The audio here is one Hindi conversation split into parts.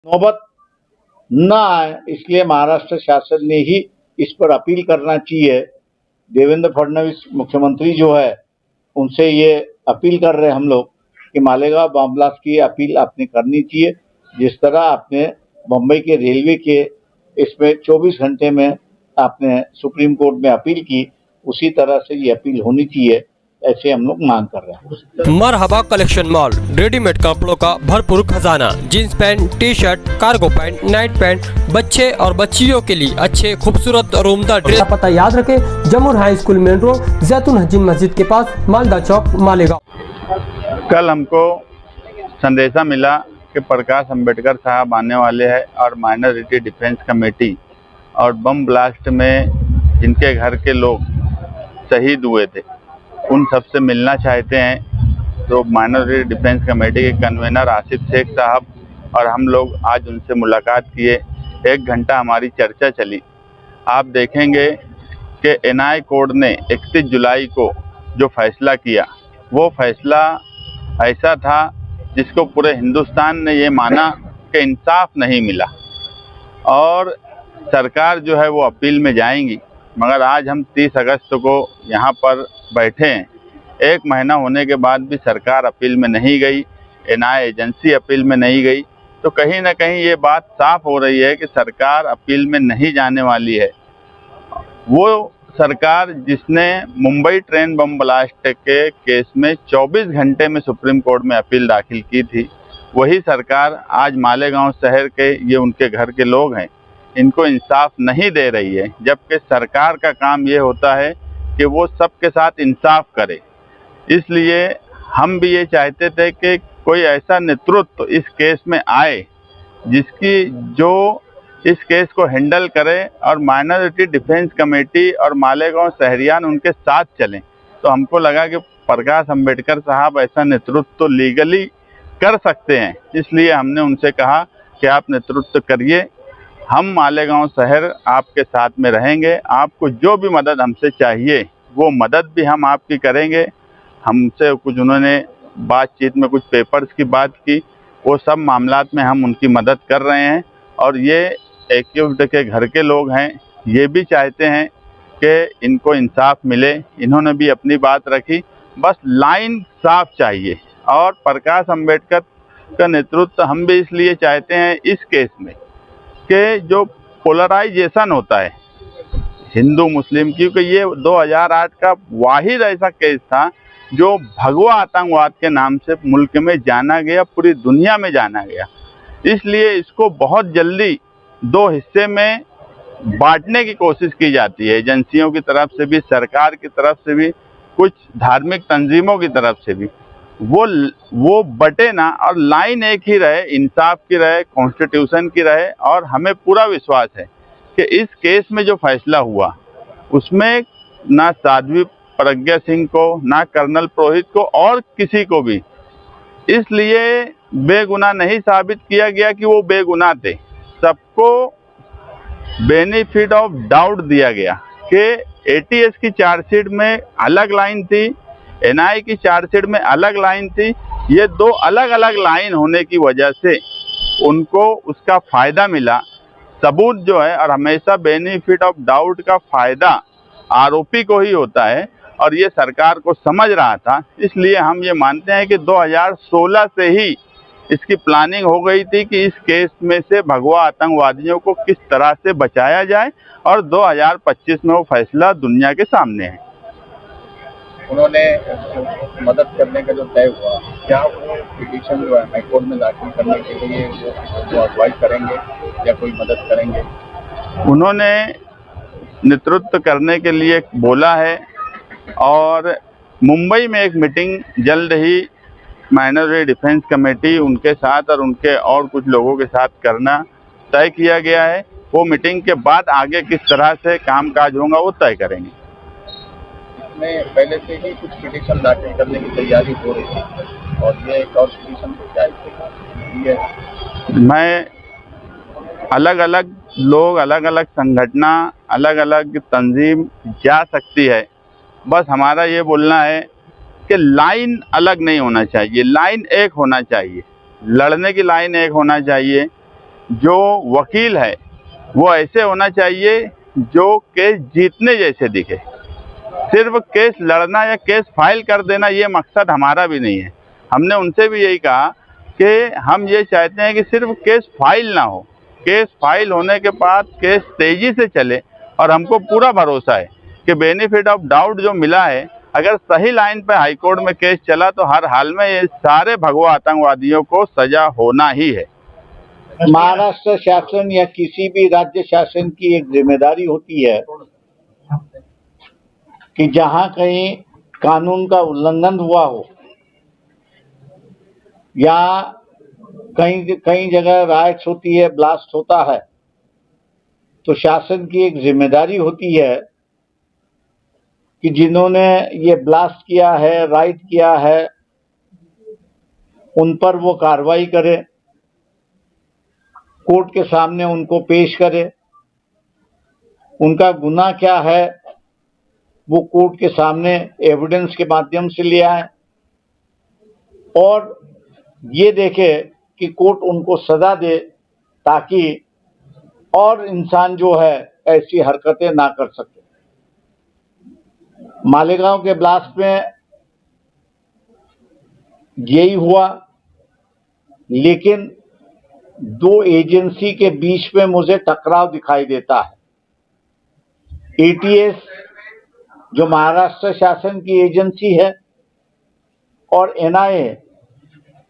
नौबत न आए, इसलिए महाराष्ट्र शासन ने ही इस पर अपील करना चाहिए। देवेंद्र फडणवीस मुख्यमंत्री जो है उनसे ये अपील कर रहे हैं हम लोग कि मालेगांव बम ब्लास्ट की अपील आपने करनी चाहिए। जिस तरह आपने मुंबई के रेलवे के इसमें 24 घंटे में आपने सुप्रीम कोर्ट में अपील की, उसी तरह से ये अपील होनी चाहिए, ऐसे हम लोग मांग कर रहे हैं। मरहबा कलेक्शन मॉल, रेडीमेड कपड़ों का भरपूर खजाना, jeans pant, T shirt, cargo pant, night pant, बच्चे और बच्चियों के लिए अच्छे खूबसूरत और उम्दा ड्रेस। पता याद रखें, जमुर हाई स्कूल मेन रोड, जैतून हजीम मस्जिद के पास, मालदा चौक, मालेगांव। कल हमको संदेशा मिला कि प्रकाश अंबेडकर साहब आने वाले हैं और माइनॉरिटी डिफेंस कमेटी और बम ब्लास्ट में जिनके घर के लोग शहीद हुए थे उन सबसे मिलना चाहते हैं। तो माइनॉरिटी डिफेंस कमेटी के कन्वीनर आसिफ शेख साहब और हम लोग आज उनसे मुलाकात किए। 1 घंटा हमारी चर्चा चली। आप देखेंगे कि एनआई कोर्ट ने 31 जुलाई को जो फैसला किया वो फैसला ऐसा था जिसको पूरे हिंदुस्तान ने ये माना कि इंसाफ नहीं मिला और सरकार जो है वो अपील में जाएंगी। मगर आज हम 30 अगस्त को यहाँ पर बैठे हैं, 1 महीना होने के बाद भी सरकार अपील में नहीं गई, एनआई एजेंसी अपील में नहीं गई। तो कहीं ना कहीं ये बात साफ हो रही है कि सरकार अपील में नहीं जाने वाली है। वो सरकार जिसने मुंबई ट्रेन बम ब्लास्ट के केस में 24 घंटे में सुप्रीम कोर्ट में अपील दाखिल की थी, वही सरकार आज मालेगांव शहर के ये उनके घर के लोग हैं, इनको इंसाफ नहीं दे रही है। जबकि सरकार का काम ये होता है कि वो सबके साथ इंसाफ करे। इसलिए हम भी ये चाहते थे कि कोई ऐसा नेतृत्व इस केस में आए जो इस केस को हैंडल करे और माइनॉरिटी डिफेंस कमेटी और मालेगांव शहरियान उनके साथ चलें। तो हमको लगा कि प्रकाश अंबेडकर साहब ऐसा नेतृत्व तो लीगली कर सकते हैं, इसलिए हमने उनसे कहा कि आप नेतृत्व करिए, हम मालेगांव शहर आपके साथ में रहेंगे। आपको जो भी मदद हमसे चाहिए वो मदद भी हम आपकी करेंगे। हमसे कुछ उन्होंने बातचीत में कुछ पेपर्स की बात की, वो सब मामलात में हम उनकी मदद कर रहे हैं। और ये एक्यूज्ड के घर के लोग हैं, ये भी चाहते हैं कि इनको इंसाफ मिले। इन्होंने भी अपनी बात रखी, बस लाइन साफ चाहिए। और प्रकाश अंबेडकर का नेतृत्व हम भी इसलिए चाहते हैं इस केस में कि जो पोलराइजेशन होता है हिंदू मुस्लिम, क्योंकि ये 2008 का वाहिद ऐसा केस था जो भगवा आतंकवाद के नाम से मुल्क में जाना गया, पूरी दुनिया में जाना गया। इसलिए इसको बहुत जल्दी 2 हिस्से में बांटने की कोशिश की जाती है, एजेंसियों की तरफ से भी, सरकार की तरफ से भी, कुछ धार्मिक तंजीमों की तरफ से भी। वो बटे ना और लाइन एक ही रहे, इंसाफ की रहे, कॉन्स्टिट्यूशन की रहे। और हमें पूरा विश्वास है कि इस केस में जो फैसला हुआ उसमें ना साध्वी प्रज्ञा सिंह को, ना कर्नल पुरोहित को और किसी को भी इसलिए बेगुनाह नहीं साबित किया गया कि वो बेगुनाह थे। सबको बेनिफिट ऑफ डाउट दिया गया कि एटीएस की चार्जशीट में अलग लाइन थी, एनआई की चार्जशीट में अलग लाइन थी। ये 2 अलग अलग लाइन होने की वजह से उनको उसका फ़ायदा मिला, सबूत जो है। और हमेशा बेनिफिट ऑफ डाउट का फ़ायदा आरोपी को ही होता है और ये सरकार को समझ रहा था। इसलिए हम ये मानते हैं कि 2016 से ही इसकी प्लानिंग हो गई थी कि इस केस में से भगवा आतंकवादियों को किस तरह से बचाया जाए और 2025 में वो फैसला दुनिया के सामने है। उन्होंने मदद करने का जो तय हुआ, क्या वो पिटीशन जो है हाईकोर्ट में दाखिल करने के लिए वो अगवाई करेंगे या कोई मदद करेंगे? उन्होंने नेतृत्व करने के लिए बोला है और मुंबई में एक मीटिंग जल्द ही माइनॉरिटी डिफेंस कमेटी उनके साथ और उनके और कुछ लोगों के साथ करना तय किया गया है। वो मीटिंग के बाद आगे किस तरह से कामकाज होगा वो तय करेंगे। इसमें पहले से ही कुछ पिटीशन दाखिल करने की तैयारी हो रही है और ये एक और पिटीशन क्या है? मैं अलग अलग लोग, अलग अलग संगठना, अलग अलग तंजीम जा सकती है, बस हमारा ये बोलना है कि लाइन अलग नहीं होना चाहिए, लाइन एक होना चाहिए, लड़ने की लाइन एक होना चाहिए। जो वकील है वो ऐसे होना चाहिए जो केस जीतने जैसे दिखे। सिर्फ केस लड़ना या केस फाइल कर देना ये मकसद हमारा भी नहीं है। हमने उनसे भी यही कहा कि हम ये चाहते हैं कि सिर्फ केस फाइल ना हो, केस फाइल होने के बाद केस तेजी से चले। और हमको पूरा भरोसा है कि बेनिफिट ऑफ डाउट जो मिला है, अगर सही लाइन पे हाईकोर्ट में केस चला तो हर हाल में ये सारे भगवा आतंकवादियों को सजा होना ही है। महाराष्ट्र शासन या किसी भी राज्य शासन की एक जिम्मेदारी होती है कि जहां कहीं कानून का उल्लंघन हुआ हो या कहीं जगह राइट्स होती है, ब्लास्ट होता है, तो शासन की एक जिम्मेदारी होती है कि जिन्होंने ये ब्लास्ट किया है, राइट किया है, उन पर वो कार्रवाई करे, कोर्ट के सामने उनको पेश करे, उनका गुनाह क्या है वो कोर्ट के सामने एविडेंस के माध्यम से ले आए और ये देखे कि कोर्ट उनको सजा दे, ताकि और इंसान जो है ऐसी हरकतें ना कर सके। मालेगांव के ब्लास्ट में यही हुआ, लेकिन दो एजेंसी के बीच में मुझे टकराव दिखाई देता है। एटीएस जो महाराष्ट्र शासन की एजेंसी है और एनआईए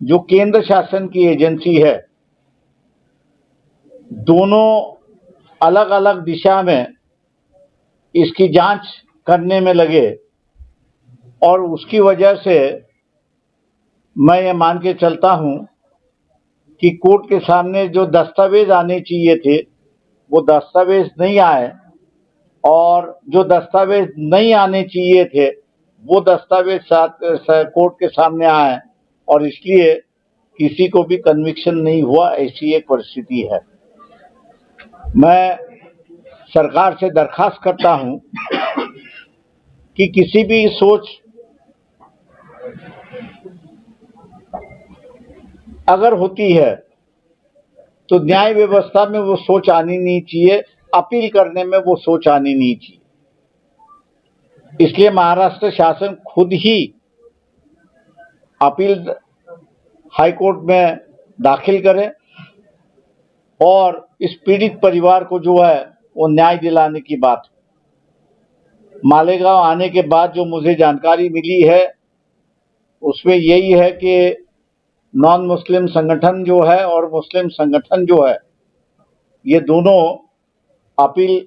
जो केंद्र शासन की एजेंसी है, दोनों अलग अलग दिशा में इसकी जांच करने में लगे और उसकी वजह से मैं ये मान के चलता हूं कि कोर्ट के सामने जो दस्तावेज आने चाहिए थे वो दस्तावेज नहीं आए और जो दस्तावेज नहीं आने चाहिए थे वो दस्तावेज कोर्ट के सामने आए और इसलिए किसी को भी कन्विक्शन नहीं हुआ। ऐसी एक परिस्थिति है। मैं सरकार से दरखास्त करता हूं कि किसी भी सोच अगर होती है तो न्याय व्यवस्था में वो सोच आनी नहीं चाहिए, अपील करने में वो सोच आनी नहीं चाहिए। इसलिए महाराष्ट्र शासन खुद ही अपील हाईकोर्ट में दाखिल करे और इस पीड़ित परिवार को जो है वो न्याय दिलाने की बात। मालेगांव आने के बाद जो मुझे जानकारी मिली है उसमें यही है कि नॉन मुस्लिम संगठन जो है और मुस्लिम संगठन जो है ये दोनों अपील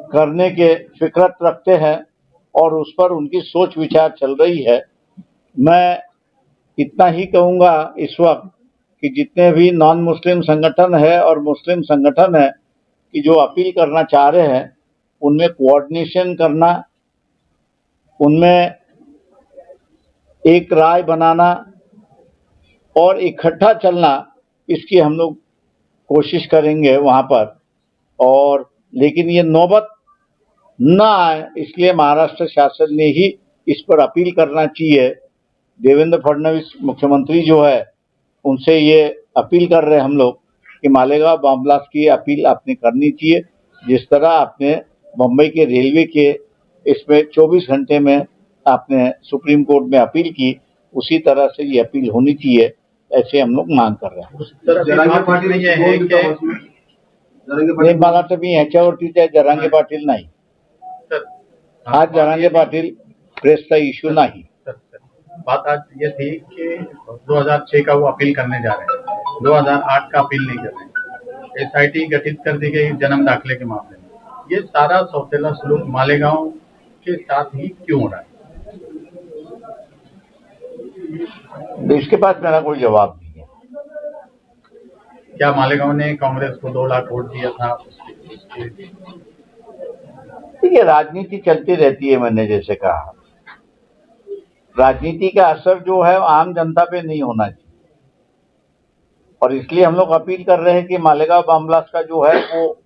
करने के फिक्रत रखते हैं और उस पर उनकी सोच विचार चल रही है। मैं इतना ही कहूँगा इस वक्त कि जितने भी नॉन मुस्लिम संगठन है और मुस्लिम संगठन है कि जो अपील करना चाह रहे हैं उनमें कोऑर्डिनेशन करना, उनमें एक राय बनाना और इकट्ठा चलना, इसकी हम लोग कोशिश करेंगे वहाँ पर। और लेकिन ये नौबत न आए इसलिए महाराष्ट्र शासन ने ही इस पर अपील करना चाहिए। देवेंद्र फडणवीस मुख्यमंत्री जो है उनसे ये अपील कर रहे हैं हम लोग कि मालेगांव बम ब्लास्ट की अपील आपने करनी चाहिए। जिस तरह आपने मुंबई के रेलवे के इसमें 24 घंटे में आपने सुप्रीम कोर्ट में अपील की, उसी तरह से ये अपील होनी चाहिए, ऐसे हम लोग मांग कर रहे हैं। नाही मला तर मी ह्याच्यावरती त्या जरांगे पाटील नाही, आज जरांगे पाटील प्रेसचा इश्यू नहीं। बात आज ये थी कि 2006 का वो अपील करने जा रहे हैं, 2008 का अपील नहीं कर रहे। एसआईटी गठित कर दी गई जन्म दाखिले के मामले में। ये सारा सौतेला सलूक मालेगांव के साथ ही क्यों हो रहा है? इसके पास मेरा कोई जवाब नहीं है। क्या मालेगांव ने कांग्रेस को 2 लाख वोट दिया था? देखिए, राजनीति चलती रहती है। मैंने जैसे कहा, राजनीति का असर जो है आम जनता पे नहीं होना चाहिए और इसलिए हम लोग अपील कर रहे हैं कि मालेगांव बम ब्लास्ट का जो है वो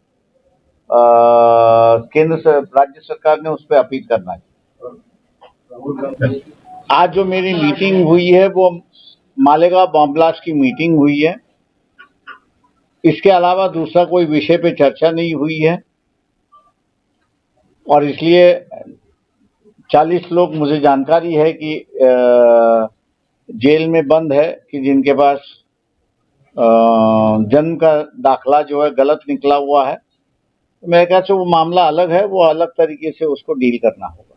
केंद्र राज्य सरकार ने उस पर अपील करना चाहिए। आज जो मेरी मीटिंग हुई है वो मालेगांव बम ब्लास्ट की मीटिंग हुई है। इसके अलावा दूसरा कोई विषय पे चर्चा नहीं हुई है और इसलिए 40 लोग मुझे जानकारी है कि जेल में बंद है कि जिनके पास जन्म का दाखला जो है गलत निकला हुआ है। मेरे ख्याल से वो मामला अलग है, वो अलग तरीके से उसको डील करना होगा।